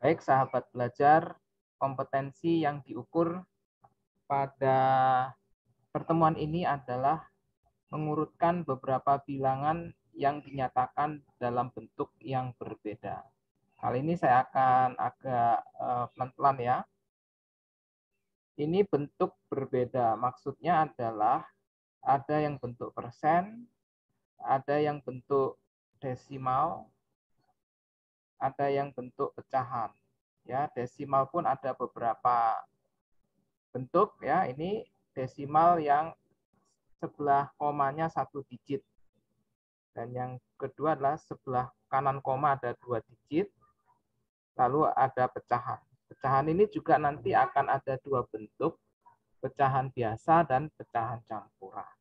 Baik, sahabat belajar, kompetensi yang diukur pada pertemuan ini adalah mengurutkan beberapa bilangan yang dinyatakan dalam bentuk yang berbeda. Kali ini saya akan agak pelan-pelan ya. Ini bentuk berbeda, maksudnya adalah ada yang bentuk persen, ada yang bentuk desimal, ada yang bentuk pecahan. Ya, desimal pun ada beberapa bentuk ya. Ini desimal yang sebelah komanya 1 digit. Dan yang kedua adalah sebelah kanan koma ada 2 digit. Lalu ada pecahan. Pecahan ini juga nanti akan ada 2 bentuk, pecahan biasa dan pecahan campuran.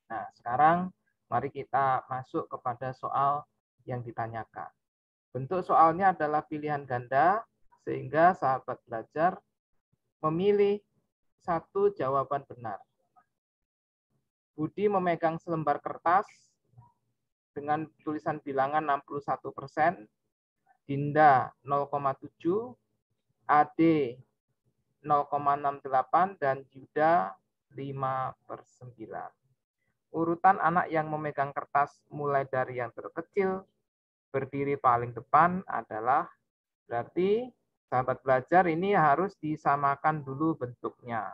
Nah, sekarang mari kita masuk kepada soal yang ditanyakan. Bentuk soalnya adalah pilihan ganda, sehingga sahabat belajar memilih satu jawaban benar. Budi memegang selembar kertas dengan tulisan bilangan 61%, Dinda 0,7, AD 0,68, dan Yuda 5/9. Urutan anak yang memegang kertas mulai dari yang terkecil berdiri paling depan adalah, berarti sahabat belajar ini harus disamakan dulu bentuknya.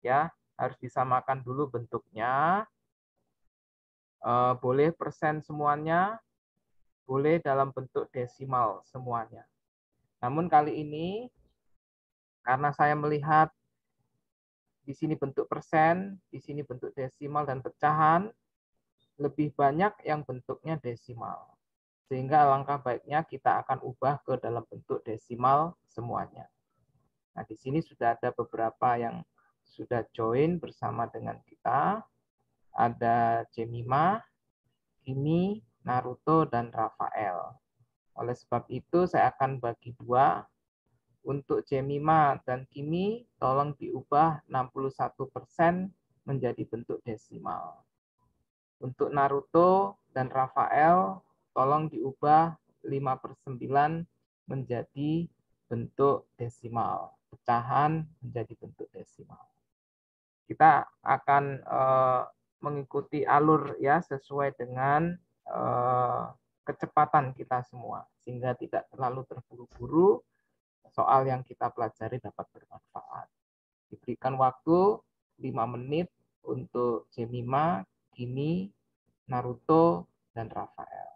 Ya, harus disamakan dulu bentuknya. Boleh persen semuanya, boleh dalam bentuk desimal semuanya. Namun kali ini karena saya melihat di sini bentuk persen, di sini bentuk desimal dan pecahan, lebih banyak yang bentuknya desimal. Sehingga alangkah baiknya kita akan ubah ke dalam bentuk desimal semuanya. Nah, di sini sudah ada beberapa yang sudah join bersama dengan kita. Ada Jemima, Kimi, Naruto, dan Rafael. Oleh sebab itu, saya akan bagi dua. Untuk Jemima dan Kimi, tolong diubah 61% menjadi bentuk desimal. Untuk Naruto dan Rafael, tolong diubah 5/9 menjadi bentuk desimal. Pecahan menjadi bentuk desimal. Kita akan mengikuti alur ya sesuai dengan kecepatan kita semua, sehingga tidak terlalu terburu-buru. Soal yang kita pelajari dapat bermanfaat. Diberikan waktu 5 menit untuk Jemima, Kimi, Naruto, dan Rafael.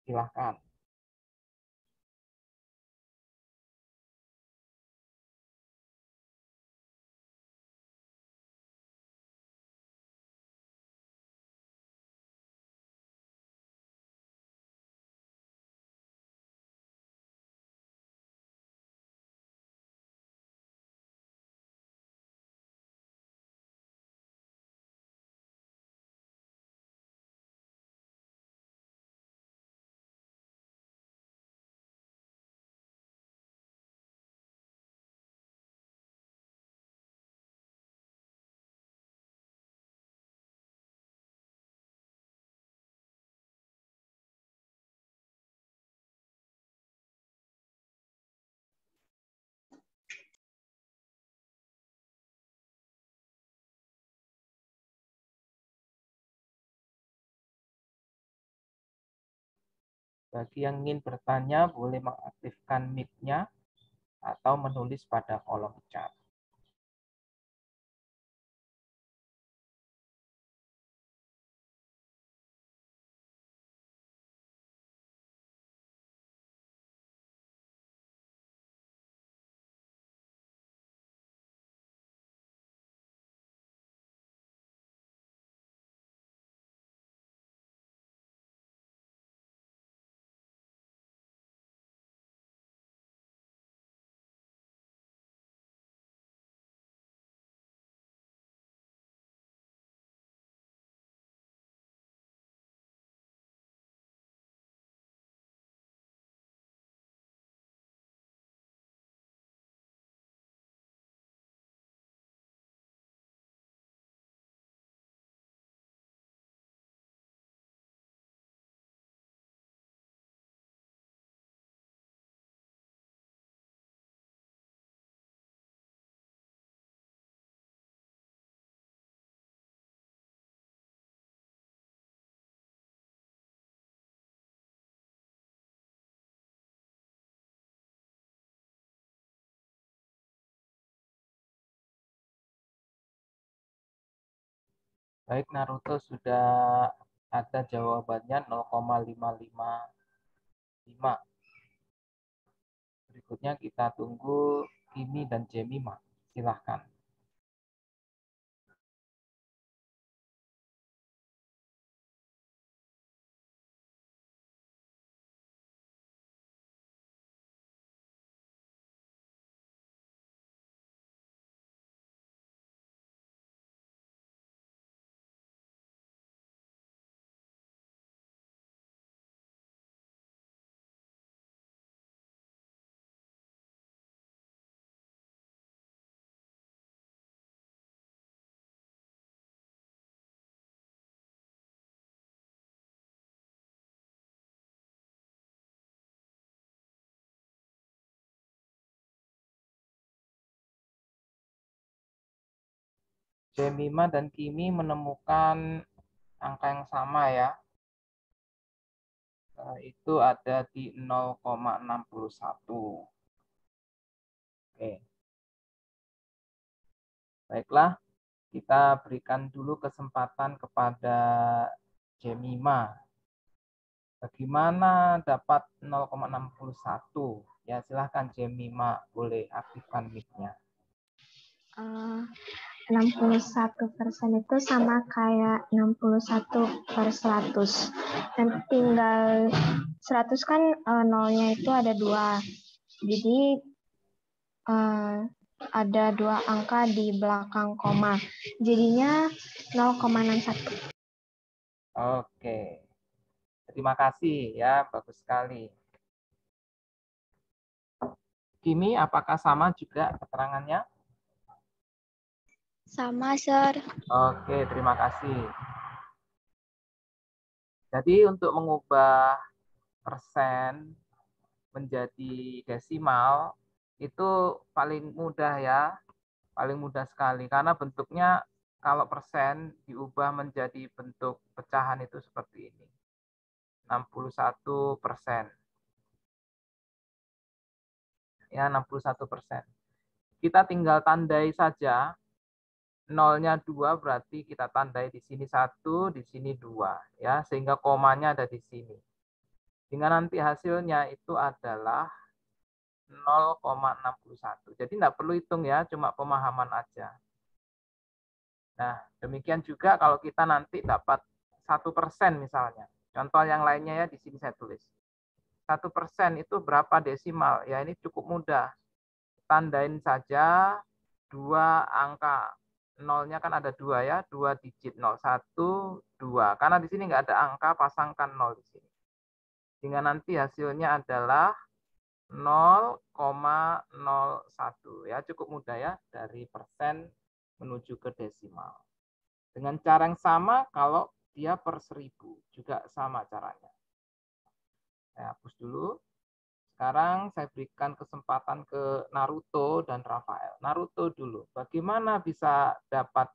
Silahkan. Bagi yang ingin bertanya, boleh mengaktifkan mic-nya atau menulis pada kolom chat. Baik, Naruto sudah ada jawabannya 0,555. Berikutnya kita tunggu Kimi dan Jemima. Silahkan. Jemima dan Kimi menemukan angka yang sama ya. Itu ada di 0,61. Oke. Baiklah, kita berikan dulu kesempatan kepada Jemima. Bagaimana dapat 0,61? Ya, silahkan Jemima, boleh aktifkan mic-nya. 61% itu sama kayak 61/100. Dan tinggal 100 kan nolnya itu ada 2. Jadi ada 2 angka di belakang koma. Jadinya 0,61. Oke. Terima kasih ya, bagus sekali. Kimi, apakah sama juga keterangannya? Sama, Sir. Oke, terima kasih. Jadi untuk mengubah persen menjadi desimal itu paling mudah ya, paling mudah sekali karena bentuknya kalau persen diubah menjadi bentuk pecahan itu seperti ini. 61%. Ya, 61%. Kita tinggal tandai saja. Nolnya 2 berarti kita tandai di sini 1, di sini 2. Ya, sehingga komanya ada di sini. Sehingga nanti hasilnya itu adalah 0,61. Jadi tidak perlu hitung ya, cuma pemahaman aja. Nah, demikian juga kalau kita nanti dapat 1% misalnya. Contoh yang lainnya ya, di sini saya tulis. 1% itu berapa desimal? Ya ini cukup mudah. Tandain saja 2 angka. Nolnya kan ada 2 ya, 2 digit. 0, 1, 2. Karena di sini nggak ada angka, pasangkan 0 di sini. Sehingga nanti hasilnya adalah 0,01 ya, cukup mudah ya dari persen menuju ke desimal. Dengan cara yang sama kalau dia per 1000 juga sama caranya. Saya hapus dulu. Sekarang saya berikan kesempatan ke Naruto dan Rafael. Naruto dulu. Bagaimana bisa dapat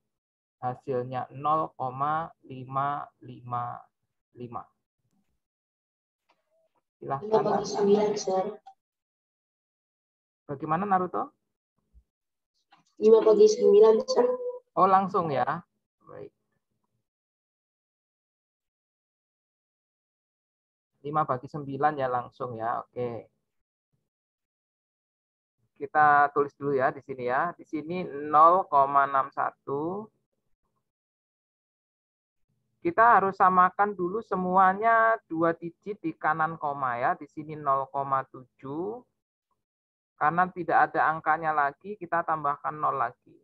hasilnya 0,555? Silahkan. 5/9, Sir. Bagaimana Naruto? 5/9, Sir. Oh, langsung ya. Baik. 5/9 ya langsung ya. Oke. Kita tulis dulu ya di sini ya. Di sini 0,61. Kita harus samakan dulu semuanya 2 digit di kanan koma ya. Di sini 0,7. Karena tidak ada angkanya lagi, kita tambahkan 0 lagi.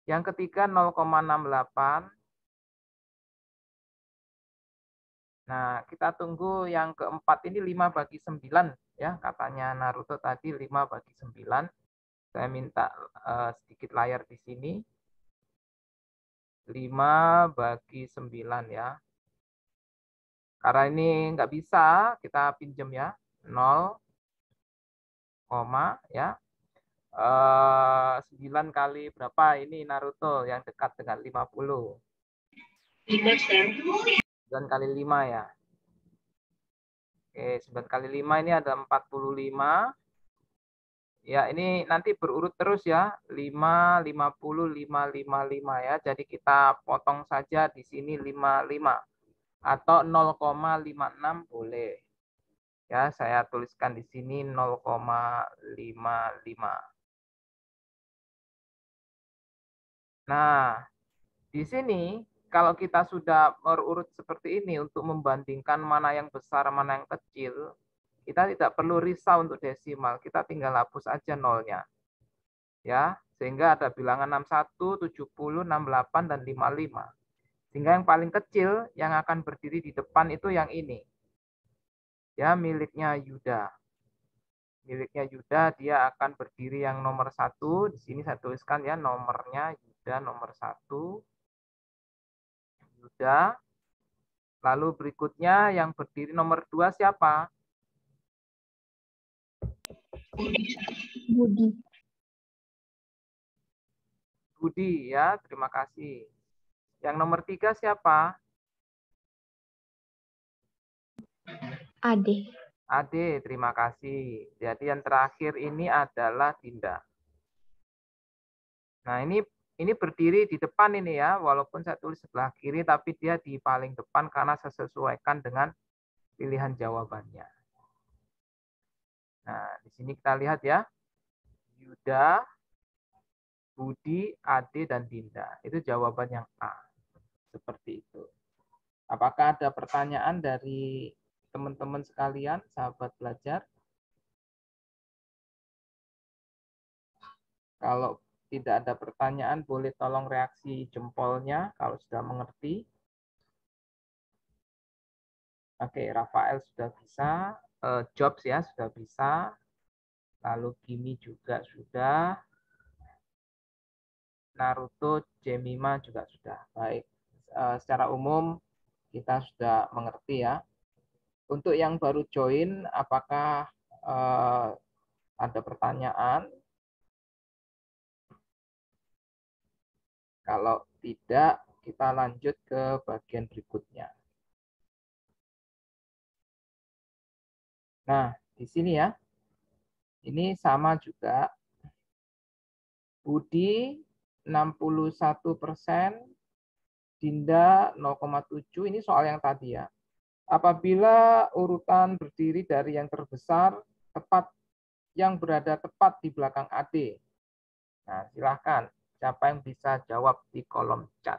Yang ketiga 0,68. Nah, kita tunggu yang keempat ini 5/9 ya. Katanya Naruto tadi 5/9. Saya minta sedikit layar di sini. 5/9 ya. Karena ini nggak bisa, kita pinjam ya. 0, ya. 9 kali berapa ini Naruto yang dekat dengan 50? 5, Sir. 9 kali 5 ya. Oke, 9 kali 5 ini ada 45. Ya, ini nanti berurut terus ya. 5, 50, 5, 5, 5 ya. Jadi kita potong saja di sini 55. Atau 0,56 boleh. Ya, saya tuliskan di sini 0,55. Nah, di sini kalau kita sudah berurut seperti ini untuk membandingkan mana yang besar, mana yang kecil, kita tidak perlu risau untuk desimal. Kita tinggal hapus aja nolnya. Ya, sehingga ada bilangan 61, 70, 68, dan 55. Sehingga yang paling kecil yang akan berdiri di depan itu yang ini. Ya, miliknya Yuda. Miliknya Yuda, dia akan berdiri yang nomor 1. Di sini saya tuliskan ya nomornya Yuda nomor 1. Yuda. Lalu berikutnya yang berdiri nomor 2 siapa? Budi. Budi ya, terima kasih. Yang nomor 3 siapa? Ade. Ade, terima kasih. Jadi yang terakhir ini adalah Dinda. Nah, ini berdiri di depan ini ya, walaupun saya tulis sebelah kiri, tapi dia di paling depan karena saya sesuaikan dengan pilihan jawabannya. Nah, di sini kita lihat ya, Yuda, Budi, Ade, dan Dinda. Itu jawaban yang A. Seperti itu. Apakah ada pertanyaan dari teman-teman sekalian, sahabat belajar? Kalau tidak ada pertanyaan, boleh tolong reaksi jempolnya kalau sudah mengerti. Oke, Rafael sudah bisa. Jobs ya sudah bisa. Lalu Kimi juga sudah. Naruto, Jemima juga sudah. Baik. Secara umum kita sudah mengerti ya. Untuk yang baru join, apakah ada pertanyaan? Kalau tidak, kita lanjut ke bagian berikutnya. Nah, di sini ya. Ini sama juga. Budi 61%, Dinda 0,7. Ini soal yang tadi ya. Apabila urutan berdiri dari yang terbesar tepat yang berada tepat di belakang AD. Nah, silahkan. Siapa yang bisa jawab di kolom chat?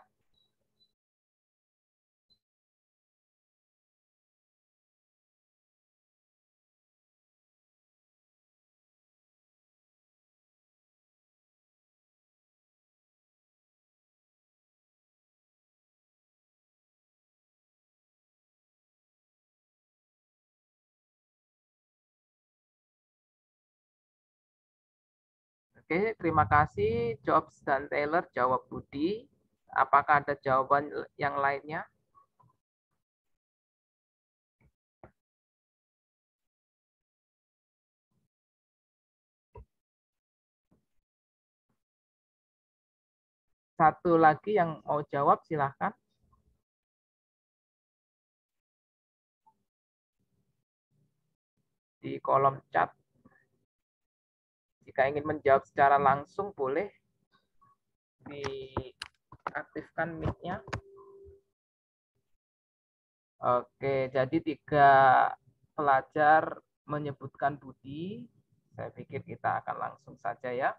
Oke, terima kasih. Jobs dan Taylor jawab Budi. Apakah ada jawaban yang lainnya? Satu lagi yang mau jawab, silahkan. Di kolom chat. Jika ingin menjawab secara langsung, boleh diaktifkan mic-nya. Oke, jadi 3 pelajar menyebutkan Budi. Saya pikir kita akan langsung saja ya.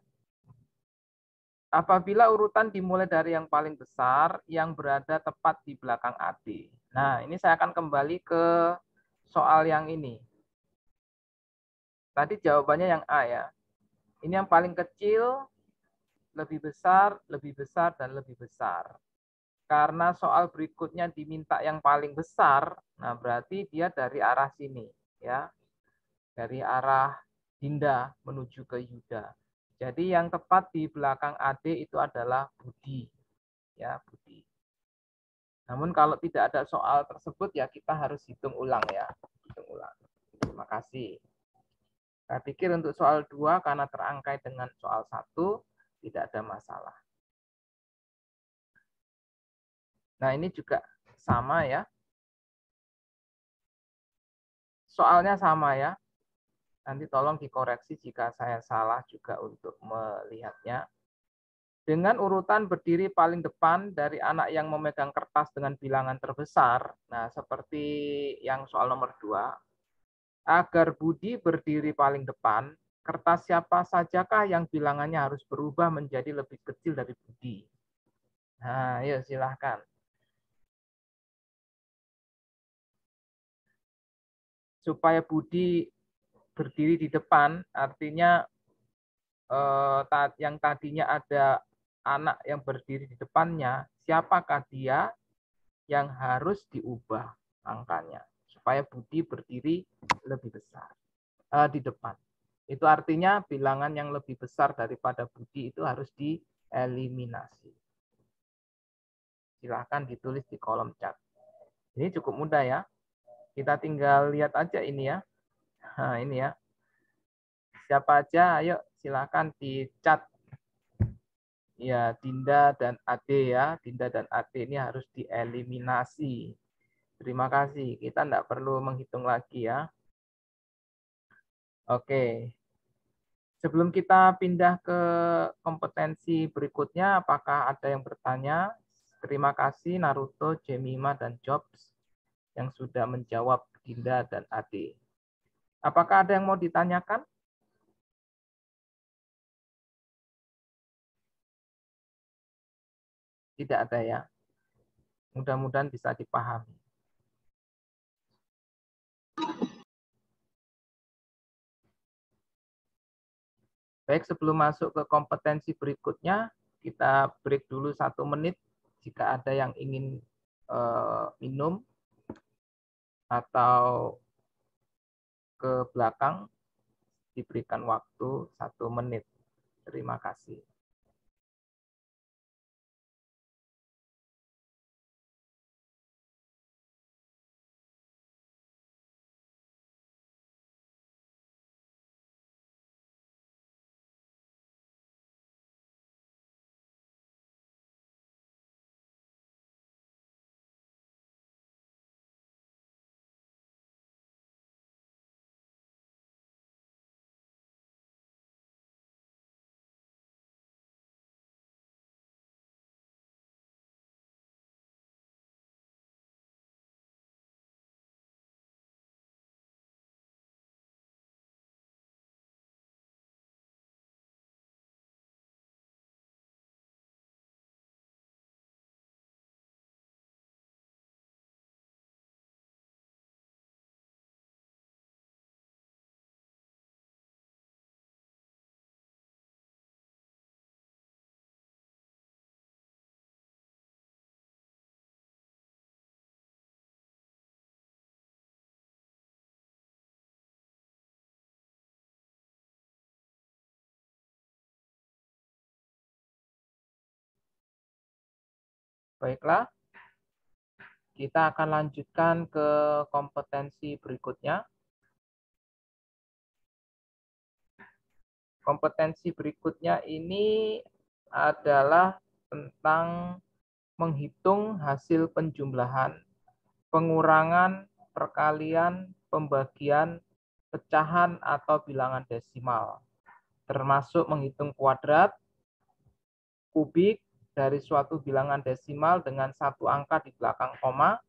Apabila urutan dimulai dari yang paling besar, yang berada tepat di belakang AD. Nah, ini saya akan kembali ke soal yang ini. Tadi jawabannya yang A ya. Ini yang paling kecil, lebih besar, dan lebih besar. Karena soal berikutnya diminta yang paling besar, nah berarti dia dari arah sini. Ya, dari arah Dinda menuju ke Yuda. Jadi yang tepat di belakang AD itu adalah Budi. Ya, Budi. Namun kalau tidak ada soal tersebut ya kita harus hitung ulang ya. Hitung ulang. Terima kasih. Saya pikir untuk soal 2 karena terangkai dengan soal 1 tidak ada masalah. Nah, ini juga sama ya. Soalnya sama ya. Nanti tolong dikoreksi jika saya salah juga untuk melihatnya. Dengan urutan berdiri paling depan dari anak yang memegang kertas dengan bilangan terbesar. Nah, seperti yang soal nomor 2. Agar Budi berdiri paling depan, kertas siapa sajakah yang bilangannya harus berubah menjadi lebih kecil dari Budi? Nah, yuk silahkan. Supaya Budi berdiri di depan, artinya yang tadinya ada anak yang berdiri di depannya, siapakah dia yang harus diubah angkanya supaya Budi berdiri lebih besar di depan. Itu artinya bilangan yang lebih besar daripada Budi itu harus dieliminasi. Silahkan ditulis di kolom chat. Ini cukup mudah ya. Kita tinggal lihat aja ini ya. Nah, ini ya. Siapa aja, ayo silakan di chat. Ya, Dinda dan Ade ya. Dinda dan Ade ini harus dieliminasi. Terima kasih. Kita tidak perlu menghitung lagi ya. Oke. Sebelum kita pindah ke kompetensi berikutnya, apakah ada yang bertanya? Terima kasih Naruto, Jemima, dan Jobs yang sudah menjawab Dinda dan Ade. Apakah ada yang mau ditanyakan? Tidak ada ya. Mudah-mudahan bisa dipahami. Baik, sebelum masuk ke kompetensi berikutnya, kita break dulu 1 menit. Jika ada yang ingin minum atau ke belakang, diberikan waktu 1 menit. Terima kasih. Baiklah, kita akan lanjutkan ke kompetensi berikutnya. Kompetensi berikutnya ini adalah tentang menghitung hasil penjumlahan, pengurangan, perkalian, pembagian, pecahan, atau bilangan desimal, termasuk menghitung kuadrat, kubik dari suatu bilangan desimal dengan 1 angka di belakang koma,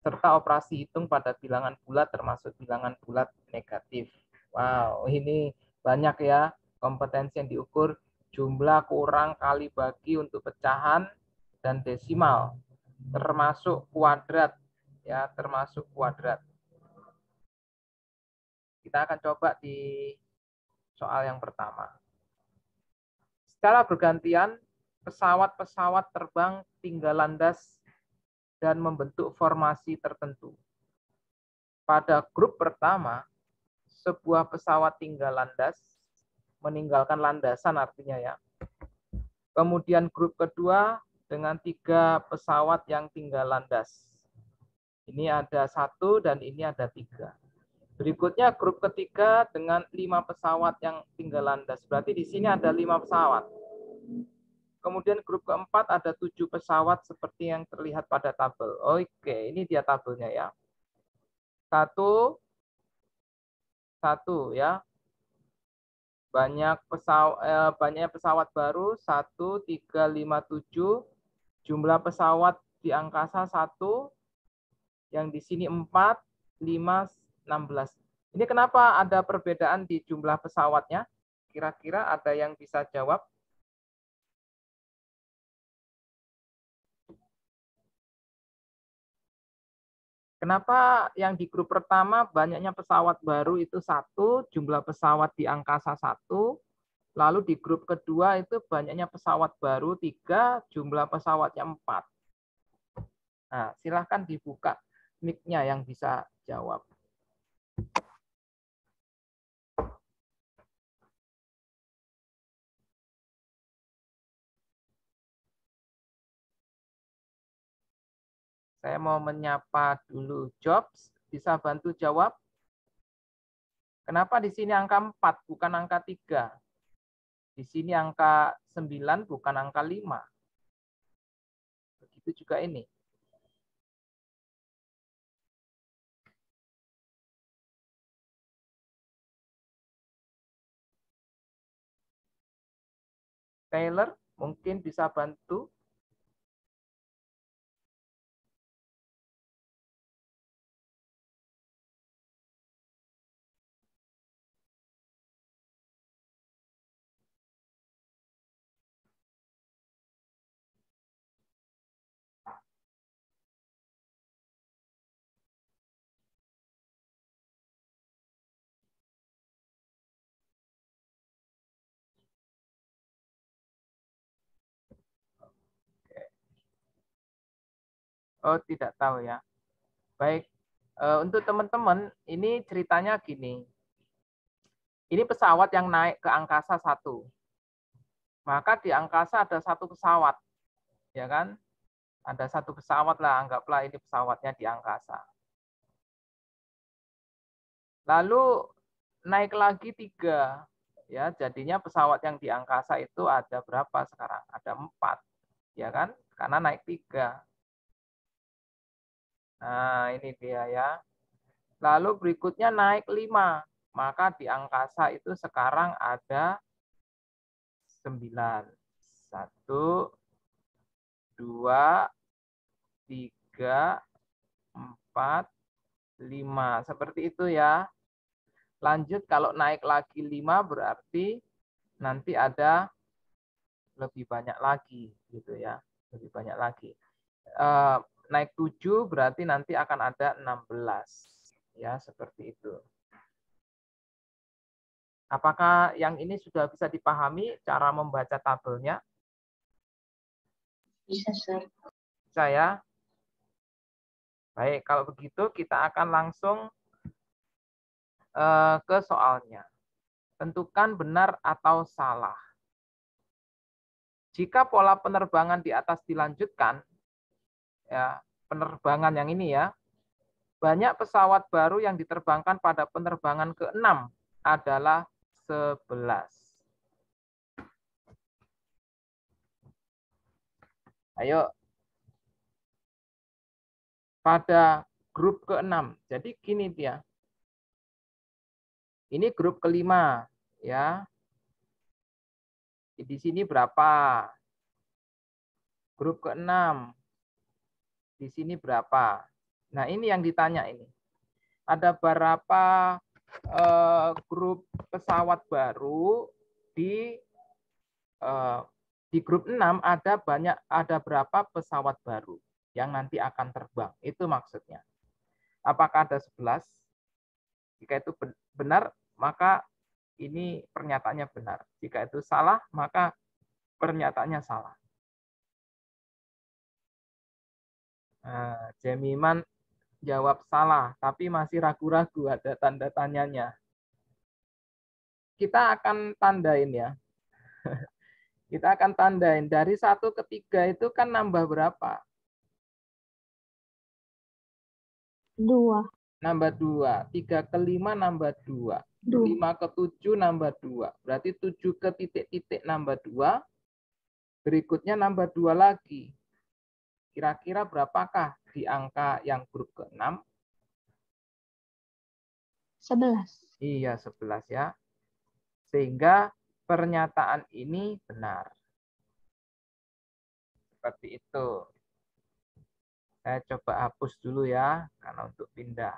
serta operasi hitung pada bilangan bulat termasuk bilangan bulat negatif. Wow, ini banyak ya kompetensi yang diukur, jumlah, kurang, kali, bagi untuk pecahan dan desimal, termasuk kuadrat ya, termasuk kuadrat. Kita akan coba di soal yang pertama. Secara bergantian, pesawat-pesawat terbang tinggal landas dan membentuk formasi tertentu. Pada grup pertama, sebuah pesawat tinggal landas, meninggalkan landasan artinya ya. Kemudian grup kedua dengan 3 pesawat yang tinggal landas. Ini ada 1 dan ini ada 3. Berikutnya grup ketiga dengan 5 pesawat yang tinggal landas. Berarti di sini ada 5 pesawat. Kemudian grup keempat ada 7 pesawat seperti yang terlihat pada tabel. Oke, ini dia tabelnya ya. 1, 1 ya. banyaknya pesawat baru 1,357, jumlah pesawat di angkasa 1, yang di sini 4, 5, 16. Ini kenapa ada perbedaan di jumlah pesawatnya? Kira-kira ada yang bisa jawab? Kenapa yang di grup pertama banyaknya pesawat baru itu 1, jumlah pesawat di angkasa 1, lalu di grup kedua itu banyaknya pesawat baru 3, jumlah pesawatnya 4. Nah, silahkan dibuka mic-nya yang bisa jawab. Saya mau menyapa dulu Jobs, bisa bantu jawab? Kenapa di sini angka 4 bukan angka 3? Di sini angka 9 bukan angka 5. Begitu juga ini. Taylor, mungkin bisa bantu? Oh, tidak tahu ya. Baik, untuk teman-teman, ini ceritanya gini. Ini pesawat yang naik ke angkasa 1. Maka di angkasa ada 1 pesawat, ya kan? Ada 1 pesawat lah, anggaplah ini pesawatnya di angkasa. Lalu naik lagi 3, ya jadinya pesawat yang di angkasa itu ada berapa sekarang? Ada 4, ya kan? Karena naik 3. Nah, ini dia ya. Lalu berikutnya naik 5, maka di angkasa itu sekarang ada 9. 1, 2, 3, 4, 5. Seperti itu ya. Lanjut, kalau naik lagi 5 berarti nanti ada lebih banyak lagi gitu ya. Lebih banyak lagi. Naik 7 berarti nanti akan ada 16. Ya, seperti itu. Apakah yang ini sudah bisa dipahami cara membaca tabelnya? Bisa, Sir. Bisa ya? Baik, kalau begitu kita akan langsung ke soalnya. Tentukan benar atau salah. Jika pola penerbangan di atas dilanjutkan, ya, penerbangan yang ini ya, banyak pesawat baru yang diterbangkan pada penerbangan ke-6 adalah 11. Ayo. Pada grup ke-6. Jadi gini dia. Ini grup ke-5 ya. Di sini berapa? Grup ke-6. Di sini berapa? Nah, ini yang ditanya ini. Ada berapa grup pesawat baru di grup 6 ada berapa pesawat baru yang nanti akan terbang. Itu maksudnya. Apakah ada 11? Jika itu benar, maka ini pernyataannya benar. Jika itu salah, maka pernyataannya salah. Nah, Jemiman jawab salah, tapi masih ragu-ragu, ada tanda tanyanya. Kita akan tandain ya. Kita akan tandain. Dari 1 ke 3 itu kan nambah berapa? 2. Nambah 2. 3 ke 5 nambah 2. 5 ke 7 nambah 2. Berarti 7 ke titik-titik nambah 2. Berikutnya nambah 2 lagi. Kira-kira berapakah di angka yang grup ke-6? 11. Iya, 11 ya. Sehingga pernyataan ini benar. Seperti itu. Saya coba hapus dulu ya, karena untuk pindah.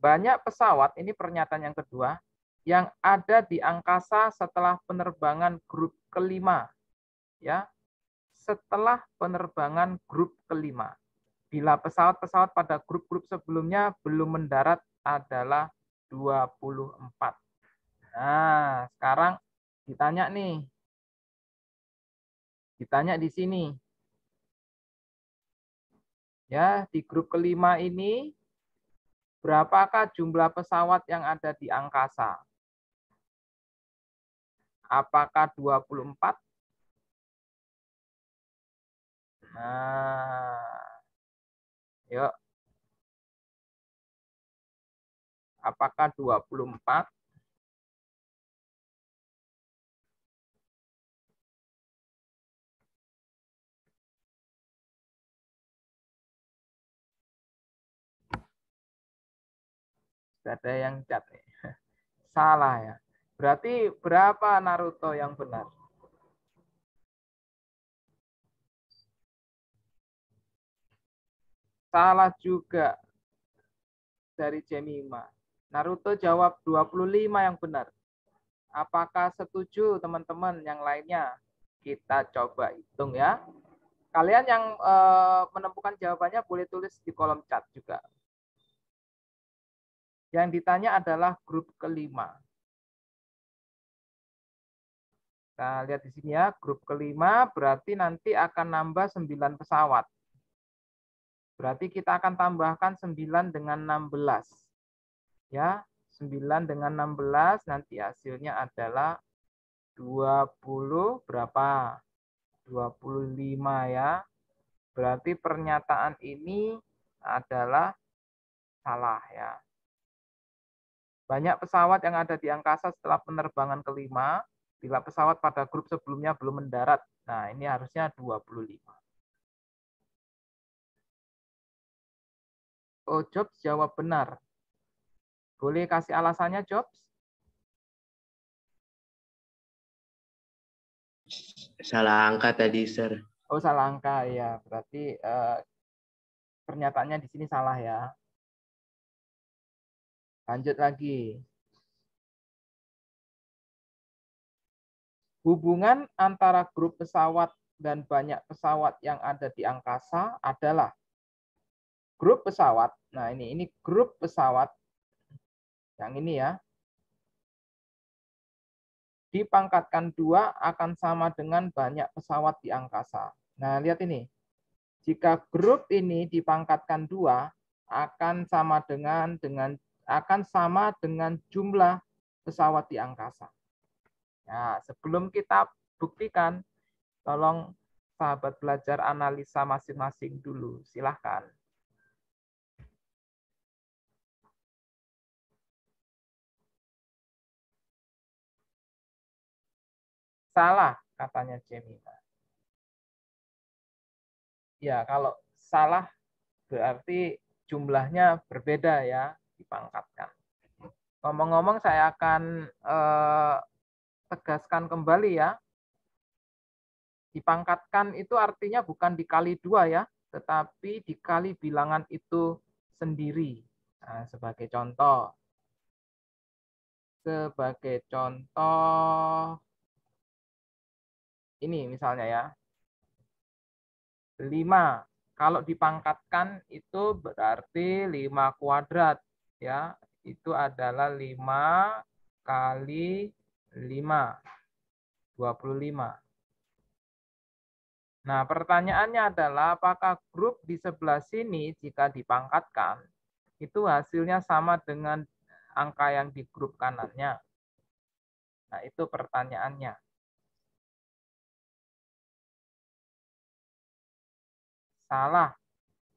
Banyak pesawat, ini pernyataan yang kedua, yang ada di angkasa setelah penerbangan grup kelima. Ya, setelah penerbangan grup kelima. Bila pesawat-pesawat pada grup-grup sebelumnya belum mendarat adalah 24. Nah, sekarang ditanya nih. Ditanya di sini. Ya, di grup kelima ini berapakah jumlah pesawat yang ada di angkasa? Apakah 24? Nah, yuk. Apakah 24? Ada yang cat nih. Salah ya. Berarti berapa Naruto yang benar? Salah juga dari Jemima. Naruto jawab 25 yang benar. Apakah setuju teman-teman yang lainnya? Kita coba hitung ya. Kalian yang menemukan jawabannya boleh tulis di kolom chat juga. Yang ditanya adalah grup kelima. Nah, lihat di sini ya, grup kelima berarti nanti akan nambah 9 pesawat. Berarti kita akan tambahkan 9 dengan 16. Ya, 9 dengan 16 nanti hasilnya adalah 20 berapa? 25 ya. Berarti pernyataan ini adalah salah ya. Banyak pesawat yang ada di angkasa setelah penerbangan kelima, bila pesawat pada grup sebelumnya belum mendarat. Nah, ini harusnya 25. Oh, Jobs jawab benar. Boleh kasih alasannya, Jobs? Salah angka tadi, Sir. Oh, salah angka ya. Berarti pernyataannya di sini salah ya. Lanjut lagi. Hubungan antara grup pesawat dan banyak pesawat yang ada di angkasa adalah grup pesawat. Nah, ini grup pesawat yang ini ya. Dipangkatkan 2 akan sama dengan banyak pesawat di angkasa. Nah, lihat ini. Jika grup ini dipangkatkan 2 akan sama dengan jumlah pesawat di angkasa. Nah, sebelum kita buktikan, tolong sahabat belajar analisa masing-masing dulu. Silahkan. Salah, katanya Jemima. Ya, kalau salah berarti jumlahnya berbeda ya, dipangkatkan. Ngomong-ngomong, saya akan tegaskan kembali ya. Dipangkatkan itu artinya bukan dikali 2 ya, tetapi dikali bilangan itu sendiri. Nah, sebagai contoh, ini misalnya ya, 5. Kalau dipangkatkan itu berarti 5 kuadrat. Ya, itu adalah 5 kali 5, 25. Nah, pertanyaannya adalah apakah grup di sebelah sini jika dipangkatkan, itu hasilnya sama dengan angka yang di grup kanannya? Nah, itu pertanyaannya. Salah,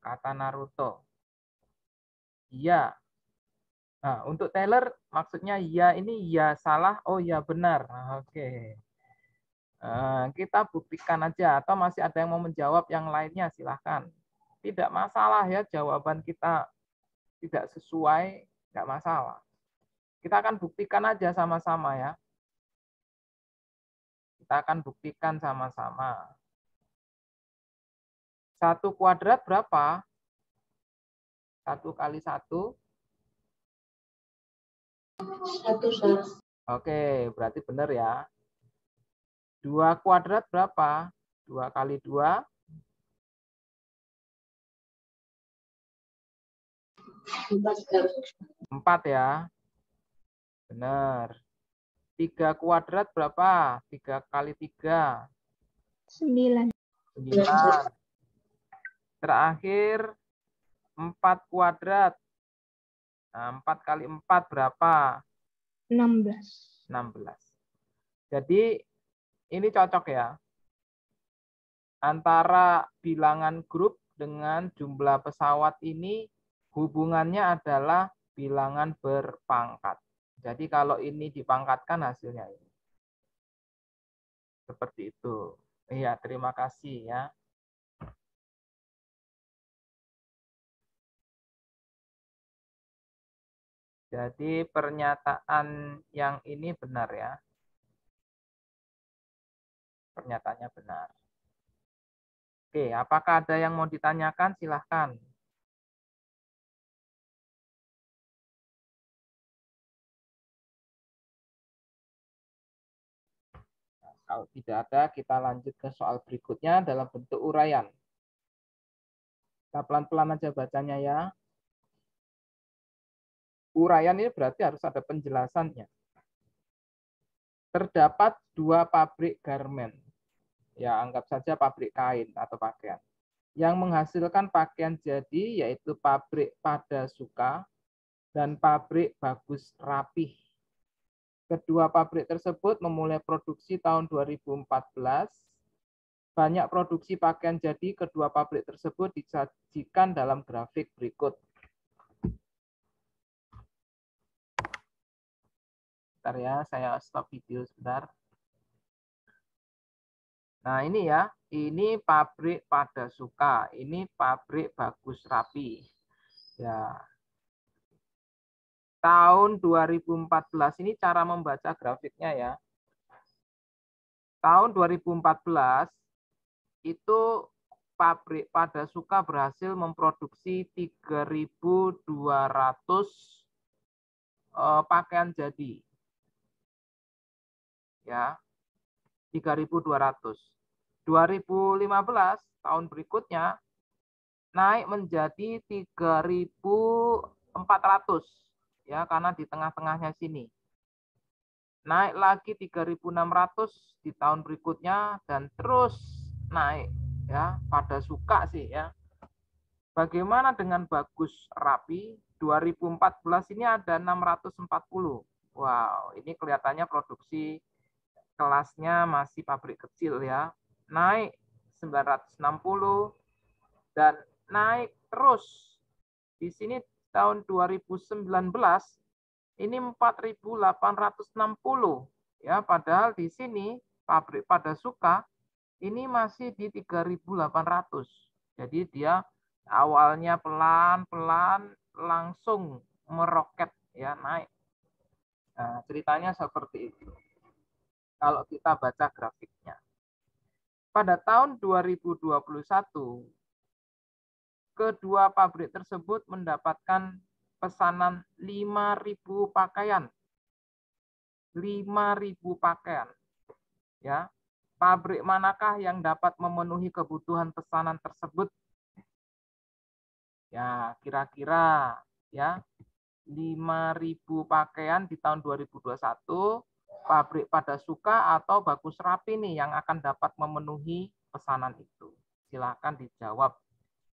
kata Naruto. Iya. Nah, untuk Taylor maksudnya ya ini ya salah, oh ya benar. Nah, oke. Kita buktikan aja, atau masih ada yang mau menjawab yang lainnya, silahkan. Tidak masalah ya, jawaban kita tidak sesuai, nggak masalah. Kita akan buktikan aja sama-sama ya. Kita akan buktikan sama-sama. 1 kuadrat berapa? 1 kali 1. 1, Sir. Oke, berarti benar ya. 2 kuadrat berapa? 2 kali 2. 4, Sir. 4 ya. Benar. 3 kuadrat berapa? 3 kali 3. 9. 9. Terakhir 4 kuadrat. Nah, 4 kali 4 berapa? 16. 16. Jadi ini cocok ya. Antara bilangan grup dengan jumlah pesawat ini hubungannya adalah bilangan berpangkat. Jadi kalau ini dipangkatkan hasilnya ini. Seperti itu. Iya, terima kasih ya. Jadi pernyataan yang ini benar ya. Pernyataannya benar. Oke, apakah ada yang mau ditanyakan? Silahkan. Nah, kalau tidak ada, kita lanjut ke soal berikutnya dalam bentuk uraian. Kita pelan-pelan aja bacanya ya. Uraian ini berarti harus ada penjelasannya. Terdapat 2 pabrik garmen. Ya, anggap saja pabrik kain atau pakaian. Yang menghasilkan pakaian jadi yaitu pabrik Padasuka dan pabrik Bagus Rapih. Kedua pabrik tersebut memulai produksi tahun 2014. Banyak produksi pakaian jadi kedua pabrik tersebut disajikan dalam grafik berikut. Bentar ya, saya stop video sebentar. Nah ini ya, ini pabrik Padasuka, ini pabrik Bagus Rapi. Ya, tahun 2014 ini cara membaca grafiknya ya. Tahun 2014 itu pabrik Padasuka berhasil memproduksi 3.200 pakaian jadi. Ya, 3.200. 2015 tahun berikutnya naik menjadi 3.400 ya, karena di tengah-tengahnya sini. Naik lagi 3.600 di tahun berikutnya dan terus naik ya, Padasuka sih ya. Bagaimana dengan Bagus Rapi? 2014 ini ada 640. Wow, ini kelihatannya produksi kelasnya masih pabrik kecil ya. Naik 960 dan naik terus. Di sini tahun 2019 ini 4.860 ya, padahal di sini pabrik Padasuka ini masih di 3.800. Jadi dia awalnya pelan-pelan langsung meroket ya, naik. Nah, ceritanya seperti itu. Kalau kita baca grafiknya. Pada tahun 2021, kedua pabrik tersebut mendapatkan pesanan 5.000 pakaian. 5.000 pakaian. Ya. Pabrik manakah yang dapat memenuhi kebutuhan pesanan tersebut? Ya, kira-kira ya 5.000 pakaian di tahun 2021. Pabrik Padasuka atau Bagus Rapi nih yang akan dapat memenuhi pesanan itu. Silakan dijawab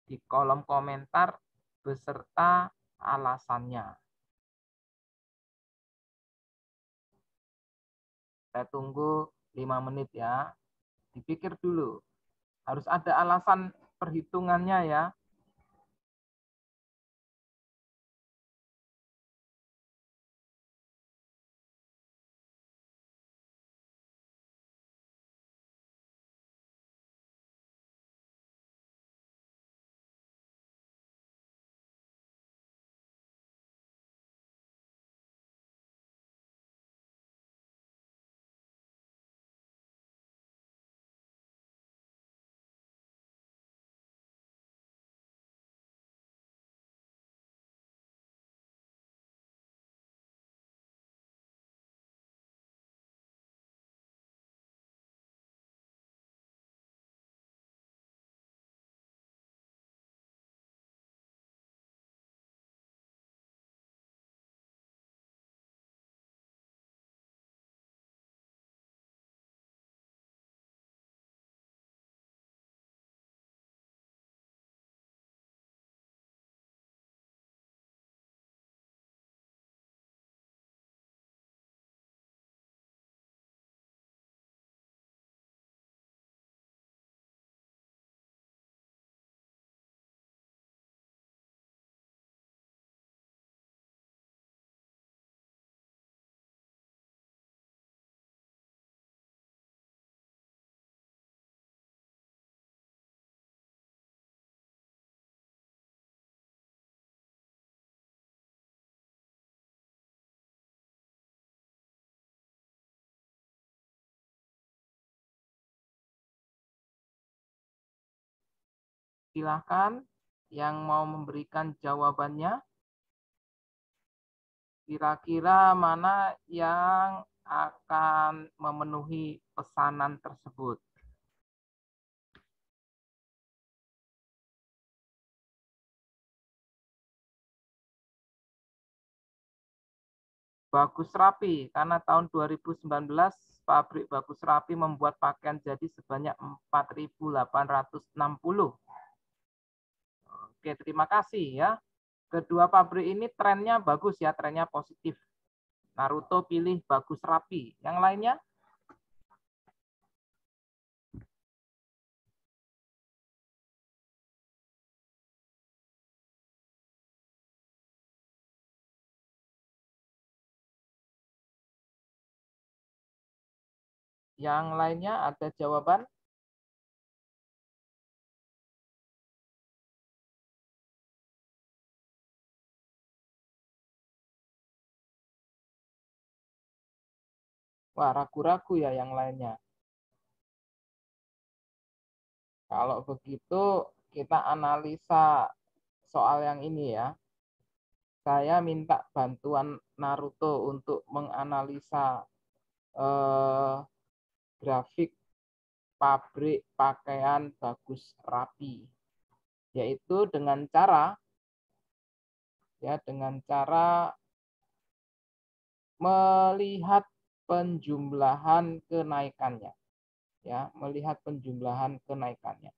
di kolom komentar beserta alasannya. Saya tunggu 5 menit ya. Dipikir dulu. Harus ada alasan perhitungannya ya. Silahkan yang mau memberikan jawabannya. Kira-kira mana yang akan memenuhi pesanan tersebut? Bagus Rapi, karena tahun 2019 pabrik Bagus Rapi membuat pakaian jadi sebanyak 4.860. Oke, terima kasih ya. Kedua pabrik ini trennya bagus ya, trennya positif. Naruto pilih Bagus Rapi. Yang lainnya? Yang lainnya ada jawaban? Wah, ragu-ragu ya yang lainnya. Kalau begitu, kita analisa soal yang ini ya. Saya minta bantuan Naruto untuk menganalisa grafik pabrik pakaian Bagus Rapi. Yaitu dengan cara melihat penjumlahan kenaikannya. Ya, melihat penjumlahan kenaikannya.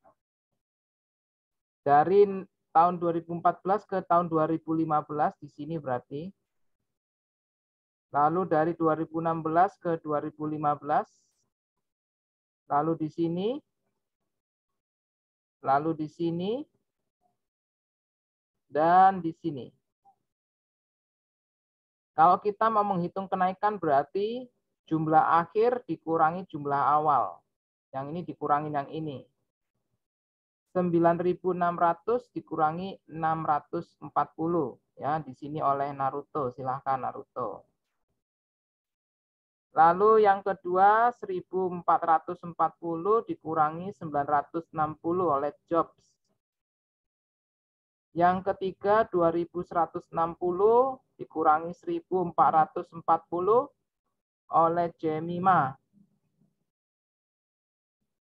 Dari tahun 2014 ke tahun 2015 di sini berarti. Lalu dari 2016 ke 2015. Lalu di sini. Lalu di sini. Dan di sini. Kalau kita mau menghitung kenaikan berarti jumlah akhir dikurangi jumlah awal. Yang ini dikurangi yang ini. 9.600 dikurangi 640. Ya, di sini oleh Naruto. Silahkan Naruto. Lalu yang kedua 1440 dikurangi 960 oleh Jobs. Yang ketiga 2160 dikurangi 1440 oleh Jemima.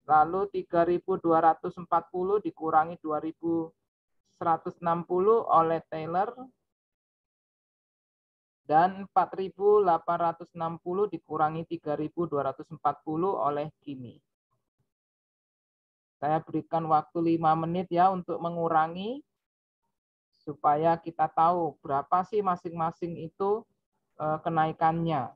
Lalu 3240 dikurangi 2160 oleh Taylor. Dan 4.860 dikurangi 3.240 oleh Kimi. Saya berikan waktu 5 menit ya untuk mengurangi supaya kita tahu berapa sih masing-masing itu kenaikannya.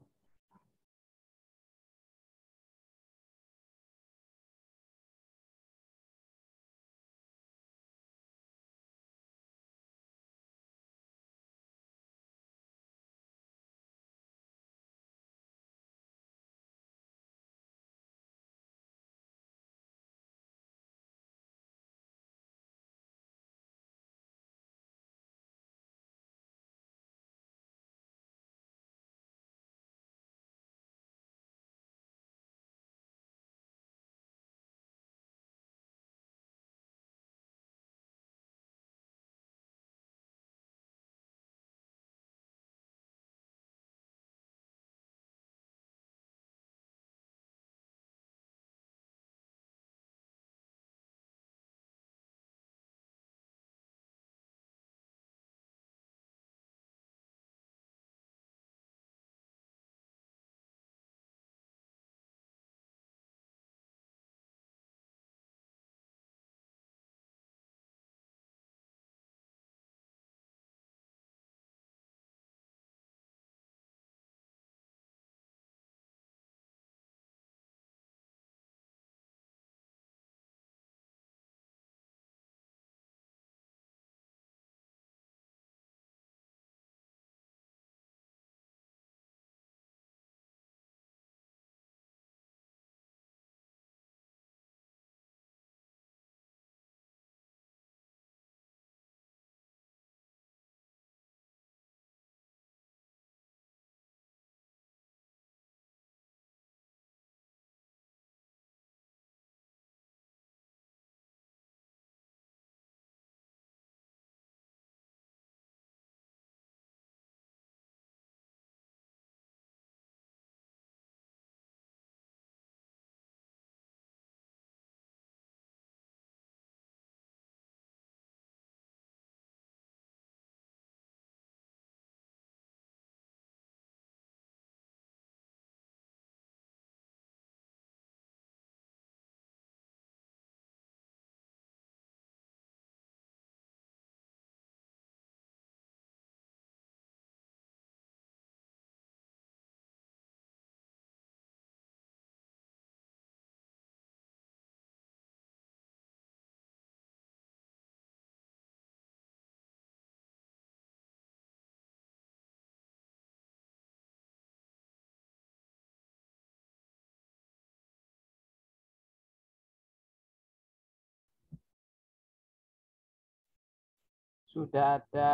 Sudah ada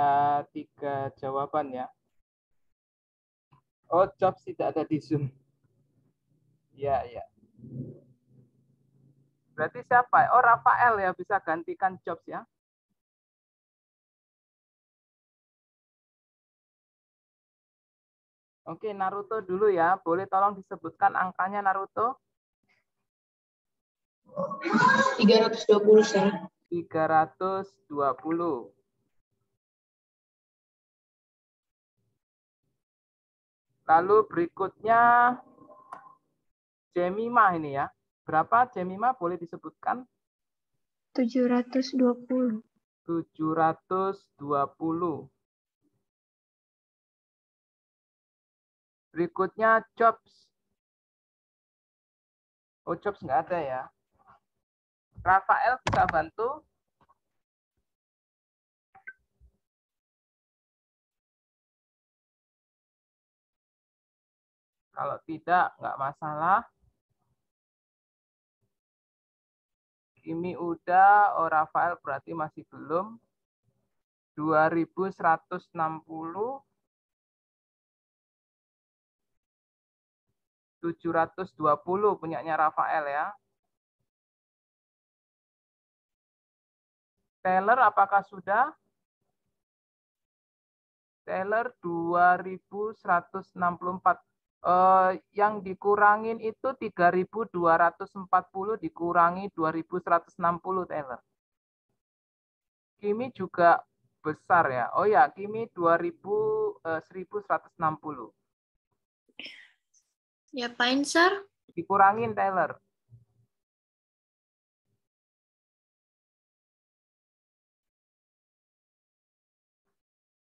3 jawaban ya. Oh, Jobs tidak ada di Zoom. Ya, ya. Berarti siapa? Oh, Rafael ya, bisa gantikan Jobs ya. Oke, Naruto dulu ya. Boleh tolong disebutkan angkanya Naruto? 320, Sir. 320. Lalu berikutnya Jemima ini ya. Berapa Jemima boleh disebutkan? 720. 720. Berikutnya Jobs. Oh, Jobs nggak ada ya. Rafael bisa bantu? Kalau tidak, nggak masalah. Kimi udah, oh Rafael berarti masih belum. 2160. 720 punyanya Rafael ya. Taylor apakah sudah? Taylor 2164. Yang dikurangin itu 3240 dikurangi 2160 Taylor. Kimi juga besar ya. Oh ya, Kimi 1160. Ya, Pain, Sir. Dikurangin Taylor.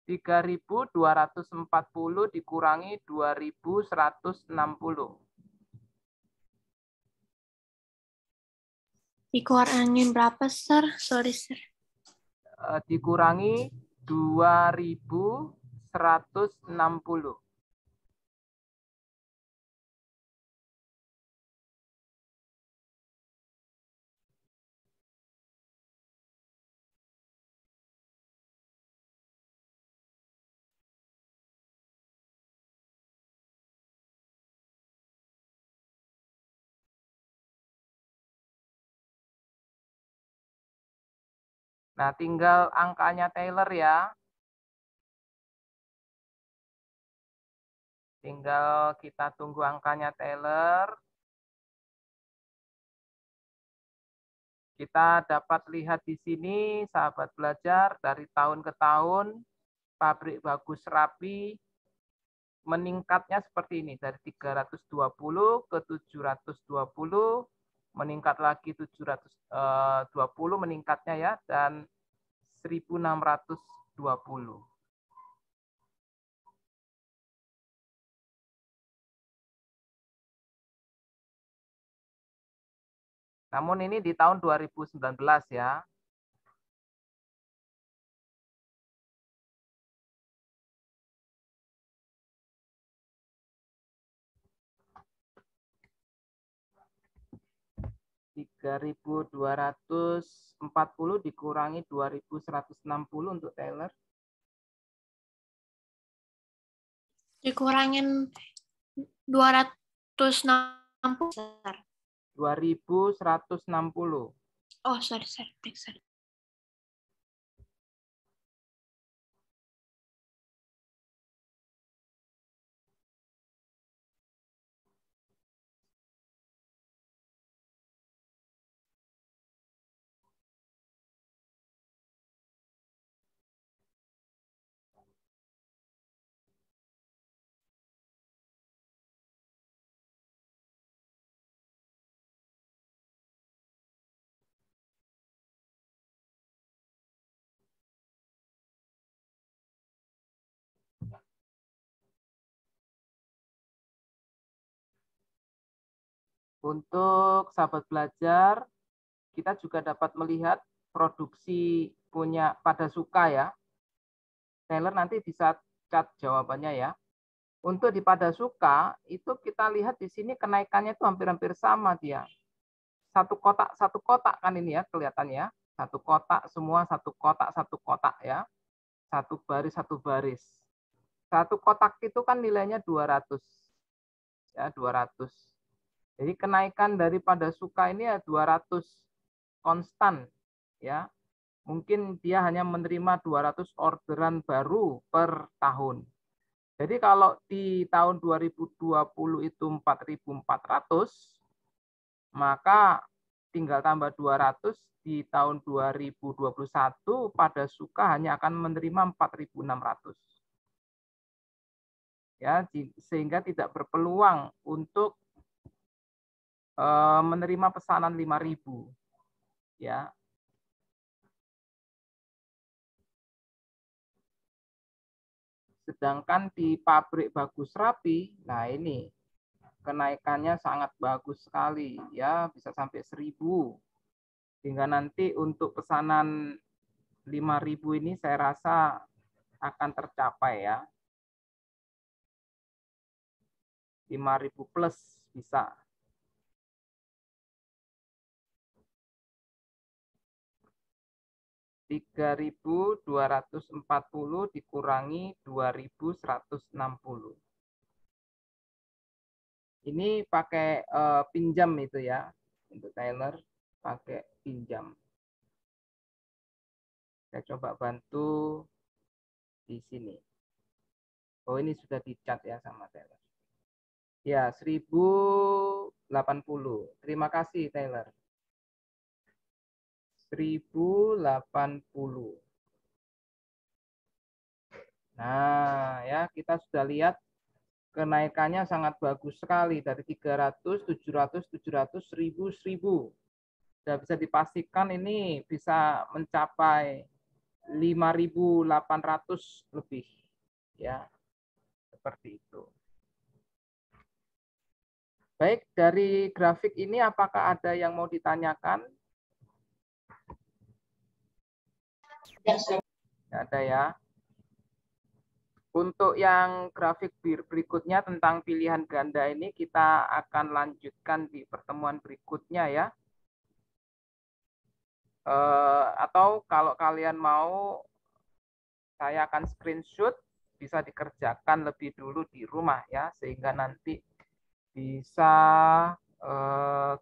(3.240) dikurangi 2.160. Dikurangin berapa, Sir? Sorry, Sir. Dikurangi 2.160. Nah, tinggal angkanya Taylor ya. Tinggal kita tunggu angkanya Taylor. Kita dapat lihat di sini, sahabat belajar, dari tahun ke tahun, pabrik bagus rapi, meningkatnya seperti ini. Dari 320 ke 720, meningkat lagi 720 meningkatnya ya, dan 1620. Namun ini di tahun 2019 ya. (3.240) dikurangi 2.160 untuk Taylor. Dikurangin 260, Sir. 2.160. Oh, sorry, sorry. Sorry. Untuk sahabat belajar, kita juga dapat melihat produksi punya Padasuka ya. Taylor nanti bisa cat jawabannya ya. Untuk di Padasuka, itu kita lihat di sini kenaikannya itu hampir-hampir sama dia. Satu kotak kan ini ya kelihatannya. Satu kotak semua, satu kotak ya. Satu baris, satu baris. Satu kotak itu kan nilainya 200. Ya, 200. Jadi kenaikan daripada suka ini ya 200 konstan. Ya. Mungkin dia hanya menerima 200 orderan baru per tahun. Jadi kalau di tahun 2020 itu 4.400, maka tinggal tambah 200 di tahun 2021 pada suka hanya akan menerima 4.600. Ya, sehingga tidak berpeluang untuk menerima pesanan 5.000. Ya. Sedangkan di pabrik Bagus Rapi, nah ini kenaikannya sangat bagus sekali, ya bisa sampai 1.000. Sehingga nanti untuk pesanan 5.000 ini saya rasa akan tercapai ya. 5.000 plus bisa. Rp3.240 dikurangi 2.160. Ini pakai pinjam itu ya, untuk Tyler pakai pinjam. Saya coba bantu di sini. Oh ini sudah dicat ya sama Tyler. Ya 1.080. Terima kasih Tyler. 1.080. Nah ya kita sudah lihat kenaikannya sangat bagus sekali dari 300, 700, 700, 1.000, 1.000. Sudah bisa dipastikan ini bisa mencapai 5.800 lebih. Ya, seperti itu. Baik, dari grafik ini apakah ada yang mau ditanyakan? Tidak ada ya. Untuk yang grafik berikutnya tentang pilihan ganda ini kita akan lanjutkan di pertemuan berikutnya ya. Atau kalau kalian mau, saya akan screenshot, bisa dikerjakan lebih dulu di rumah ya, sehingga nanti bisa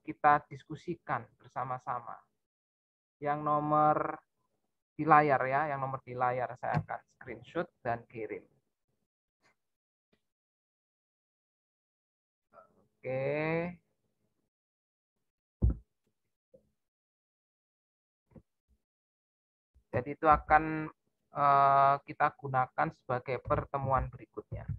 kita diskusikan bersama-sama. Yang nomor di layar ya, yang nomor di layar saya akan screenshot dan kirim. Oke. Jadi itu akan kita gunakan sebagai pertemuan berikutnya.